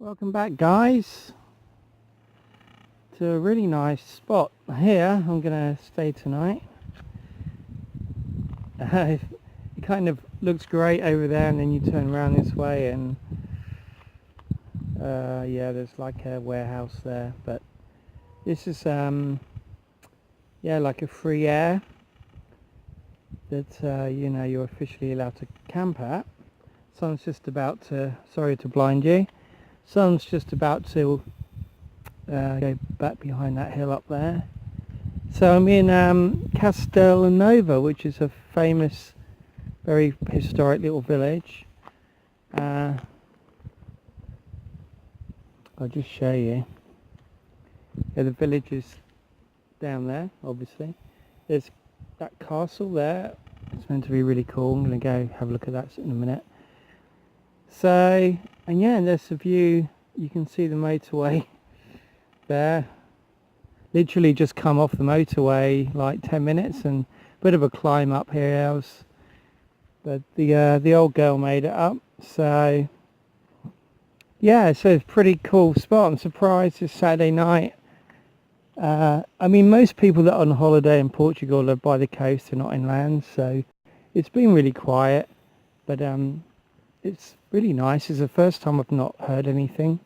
Welcome back, guys, to a really nice spot here. I'm gonna stay tonight. It kind of looks great over there, and then you turn around this way and yeah, there's like a warehouse there, but this is yeah, like a free air that you know, you're officially allowed to camp at. Sun's just about to, sorry to blind you, sun's just about to go back behind that hill up there. So I'm in Castelnova, which is a famous, very historic little village. I'll just show you. Yeah, the village is down there, obviously. There's that castle there. It's meant to be really cool. I'm going to go have a look at that in a minute. So, and yeah, there's a view. You can see the motorway there. Literally just come off the motorway like 10 minutes, and a bit of a climb up here. But the old girl made it up. So yeah, so it's a pretty cool spot. I'm surprised it's Saturday night. I mean, most people that are on holiday in Portugal are by the coast, they're not inland, so it's been really quiet, but it's really nice. It's the first time I've not heard anything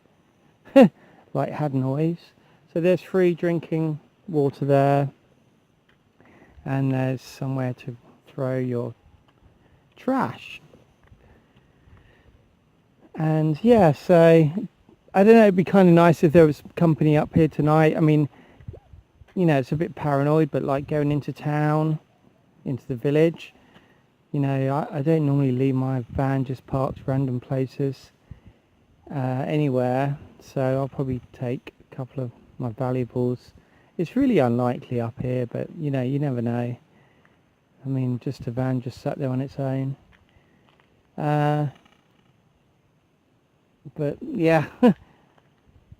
like had noise. So there's free drinking water there, and there's somewhere to throw your trash. And yeah, so I don't know, it'd be kind of nice if there was company up here tonight. I mean, you know, it's a bit paranoid, but like going into town, into the village, you know, I don't normally leave my van just parked random places anywhere, so I'll probably take a couple of my valuables. It's really unlikely up here, but you know, you never know. I mean, just a van just sat there on its own. But yeah,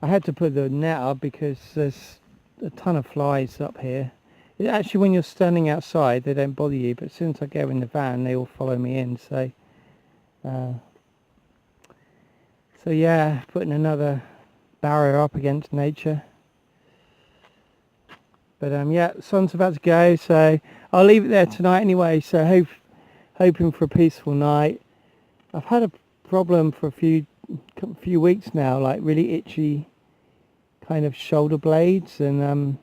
I had to put the net up because there's a ton of flies up here. Actually, when you're standing outside, they don't bother you, but since I go in the van, they all follow me in. So, so yeah, putting another barrier up against nature. But yeah, the sun's about to go, so I'll leave it there tonight anyway. So hoping for a peaceful night. I've had a problem for a few weeks now, like really itchy kind of shoulder blades, and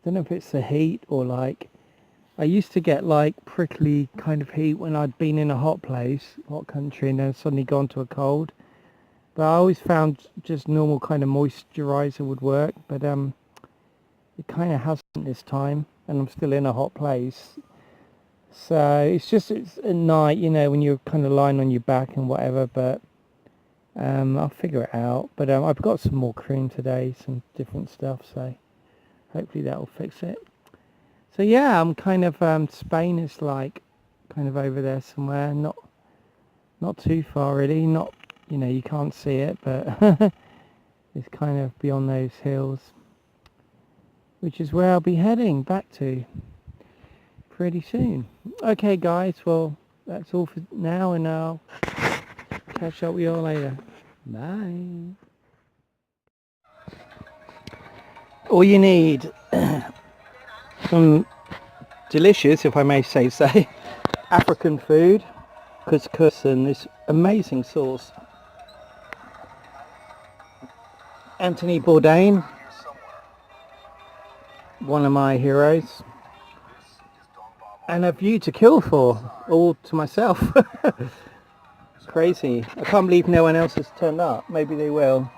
I don't know if it's the heat or like, I used to get like prickly kind of heat when I'd been in a hot country, and then suddenly gone to a cold. But I always found just normal kind of moisturizer would work, but it kind of hasn't this time, and I'm still in a hot place. So it's at night, you know, when you're kind of lying on your back and whatever, but I'll figure it out. But I've got some more cream today, some different stuff, so hopefully that will fix it. So yeah, I'm kind of Spain is like kind of over there somewhere, not too far really, not, you know, you can't see it, but it's kind of beyond those hills, which is where I'll be heading back to pretty soon. Okay guys, well that's all for now, and I'll catch up with you all later. Bye. All you need, some delicious, if I may say so, African food, couscous, and this amazing sauce. Anthony Bourdain, one of my heroes, and a view to kill for, all to myself. It's crazy. I can't believe no one else has turned up. Maybe they will.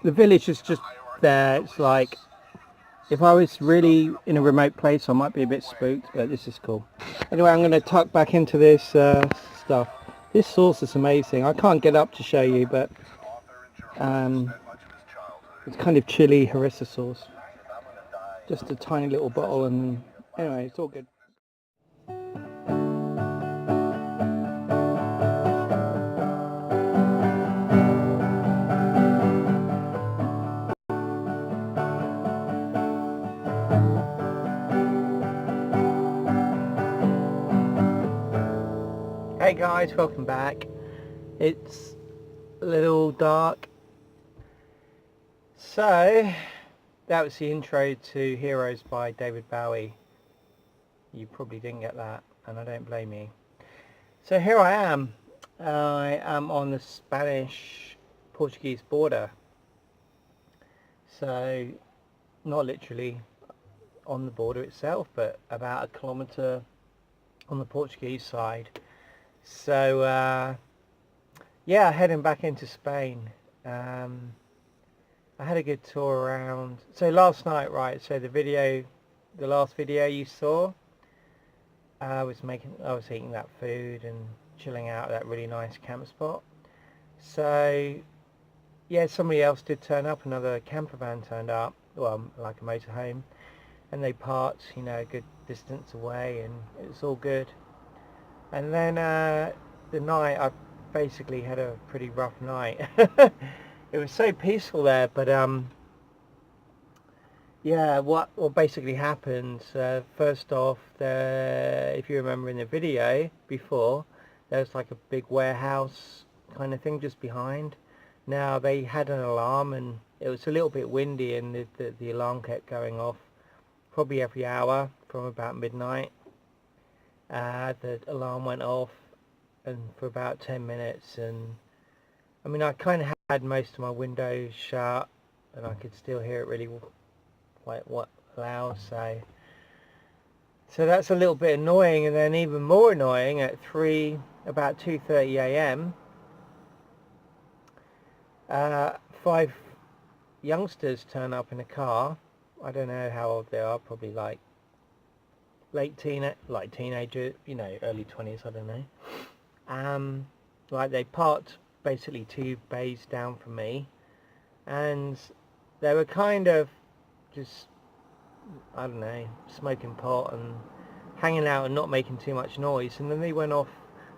The village is just there. It's like, if I was really in a remote place, I might be a bit spooked, but this is cool. Anyway, I'm going to tuck back into this stuff. This sauce is amazing. I can't get up to show you, but it's kind of chili harissa sauce. Just a tiny little bottle, and anyway, it's all good. Hey guys, welcome back. It's a little dark. So that was the intro to Heroes by David Bowie. You probably didn't get that, and I don't blame you. So here I am. I am on the Spanish-Portuguese border. So not literally on the border itself, but about a kilometre on the Portuguese side. So yeah, heading back into Spain. I had a good tour around. So last night, right, so the last video you saw, I was eating that food and chilling out at that really nice camp spot. So yeah, somebody else did turn up, another camper van turned up, well, like a motorhome, and they parked, you know, a good distance away, and it was all good. And then the night, I basically had a pretty rough night. It was so peaceful there, but yeah, what basically happened, first off, if you remember in the video before, there was like a big warehouse kind of thing just behind. Now they had an alarm, and it was a little bit windy, and the alarm kept going off probably every hour from about midnight. The alarm went off, and for about 10 minutes, and I mean, I kind of had most of my windows shut, and I could still hear it really quite loud. So that's a little bit annoying. And then even more annoying, at about 2:30 a.m., 5 youngsters turn up in a car. I don't know how old they are, probably like teenager, you know, early 20s, I don't know. Like they parked basically 2 bays down from me, and they were kind of just, I don't know, smoking pot and hanging out and not making too much noise. And then they went off.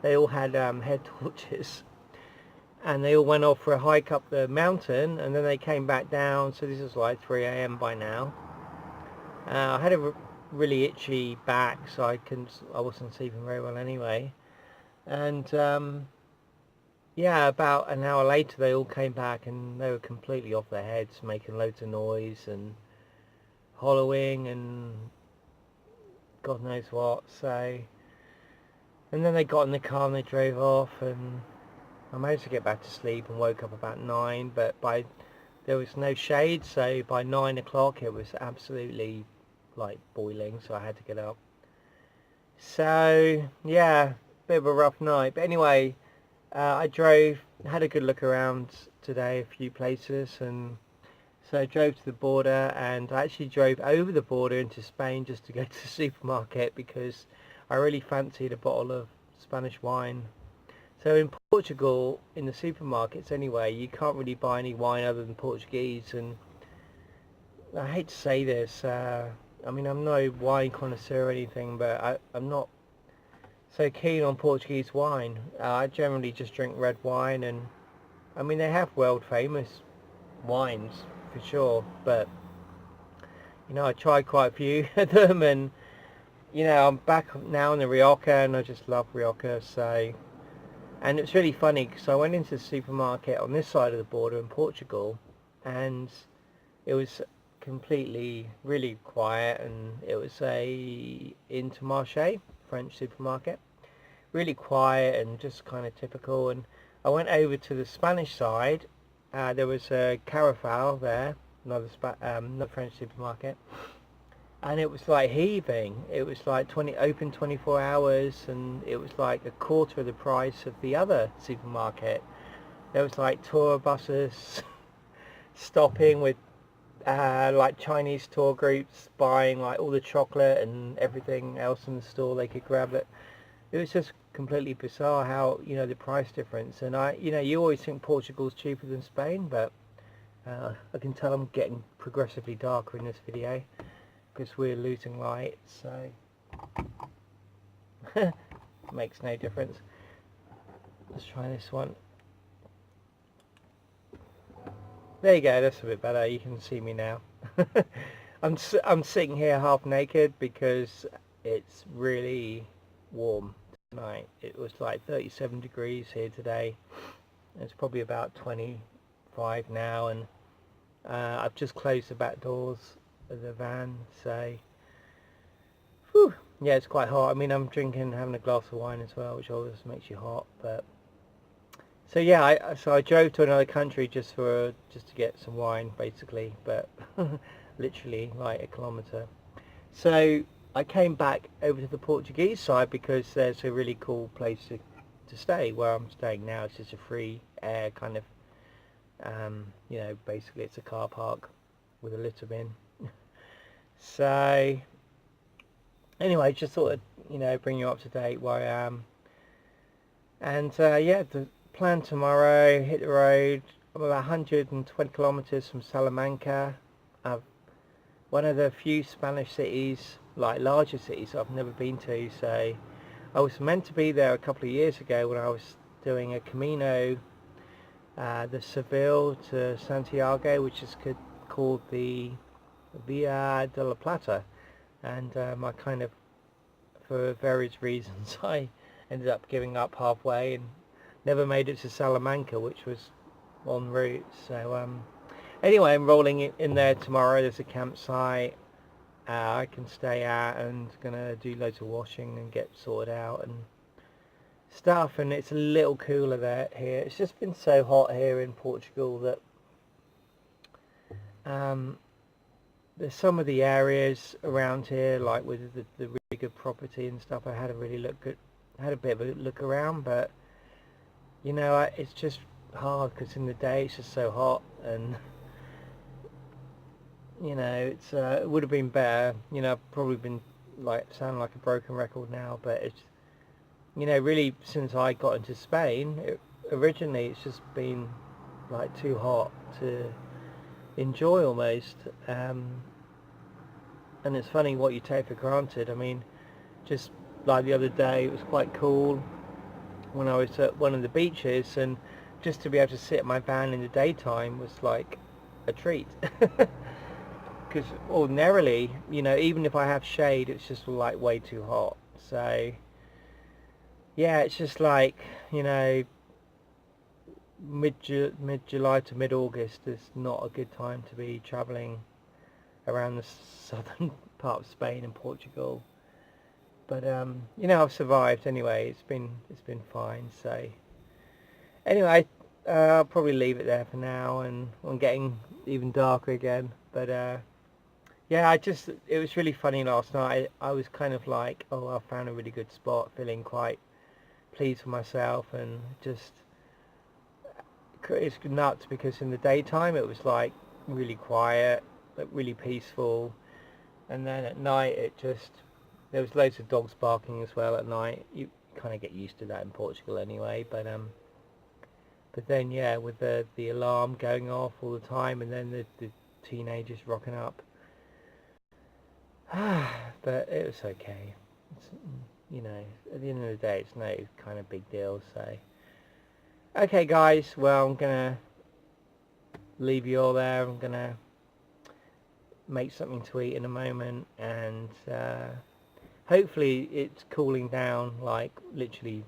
They all had head torches, and they all went off for a hike up the mountain, and then they came back down. So this is like 3 a.m. by now. I had a really itchy back, so I wasn't sleeping very well anyway. And yeah, about an hour later they all came back, and they were completely off their heads, making loads of noise and hollowing and God knows what. So, and then they got in the car and they drove off, and I managed to get back to sleep and woke up about 9, but there was no shade, so by 9 o'clock it was absolutely like boiling, so I had to get up. So yeah, bit of a rough night, but anyway, I had a good look around today, a few places, and so I drove to the border, and I actually drove over the border into Spain just to go to the supermarket because I really fancied a bottle of Spanish wine. So in Portugal, in the supermarkets anyway, you can't really buy any wine other than Portuguese, and I hate to say this, I mean, I'm no wine connoisseur or anything, but I'm not so keen on Portuguese wine. I generally just drink red wine, and I mean, they have world famous wines for sure, but you know, I tried quite a few of them, and you know, I'm back now in the Rioja, and I just love Rioja. So, and it's really funny because I went into the supermarket on this side of the border in Portugal, and it was completely really quiet, and it was a Intermarché, French supermarket, really quiet and just kind of typical. And I went over to the Spanish side. There was a Carrefour there, another French supermarket, and it was like heaving. It was like open 24 hours, and it was like a quarter of the price of the other supermarket. There was like tour buses stopping with like Chinese tour groups buying like all the chocolate and everything else in the store they could grab. It was just completely bizarre how, you know, the price difference. And you know, you always think Portugal's cheaper than Spain, but I can tell I'm getting progressively darker in this video because we're losing light, so makes no difference. Let's try this one. There you go, that's a bit better. You can see me now. I'm sitting here half naked because it's really warm tonight. It was like 37 degrees here today, It's probably about 25 now, and I've just closed the back doors of the van, so whew, yeah, it's quite hot. I mean, I'm having a glass of wine as well, which always makes you hot. But so yeah, I drove to another country just to get some wine, basically, but literally like a kilometre. So I came back over to the Portuguese side because there's a really cool place to stay where I'm staying now. It's just a free air kind of, basically it's a car park with a litter bin. So anyway, just thought I'd, bring you up to date where I am. And yeah, the plan tomorrow, hit the road. I'm about 120 kilometers from Salamanca. One of the few Spanish cities, like larger cities, I've never been to. So I was meant to be there a couple of years ago when I was doing a Camino, the Seville to Santiago, which is called the Via de la Plata. And I kind of, for various reasons, I ended up giving up halfway and never made it to Salamanca, which was en route. So anyway, I'm rolling in there tomorrow. There's a campsite I can stay at, and gonna do loads of washing and get sorted out and stuff. And it's a little cooler here. It's just been so hot here in Portugal that there's some of the areas around here, like with the really good property and stuff, I had a bit of a look around, but it's just hard because in the day it's just so hot, and it would have been better. I've probably been sounding like a broken record now, but it's really since I got into Spain, originally it's just been like too hot to enjoy almost. And it's funny what you take for granted. I mean, just like the other day, it was quite cool when I was at one of the beaches, and just to be able to sit in my van in the daytime was like a treat. Because ordinarily, even if I have shade, it's just like way too hot. So yeah, it's just like, mid-July to mid-August is not a good time to be travelling around the southern part of Spain and Portugal. But I've survived anyway. It's been fine. So anyway, I'll probably leave it there for now, and I'm getting even darker again. But yeah, it was really funny last night. I was kind of like, oh, I found a really good spot, feeling quite pleased with myself, and just it's nuts because in the daytime it was like really quiet, like really peaceful, and then at night there was loads of dogs barking as well at night. You kind of get used to that in Portugal anyway, but then yeah, with the alarm going off all the time, and then the teenagers rocking up. But it was okay. It's, at the end of the day, it's no kind of big deal. So okay guys, well, I'm gonna leave you all there. I'm gonna make something to eat in a moment, and hopefully it's cooling down like literally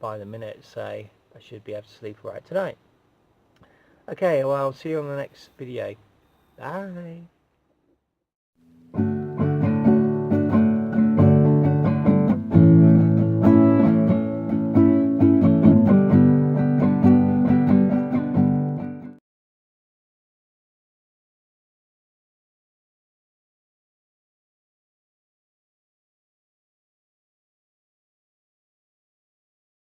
by the minute, so I should be able to sleep right tonight. Okay, well, I'll see you on the next video. Bye.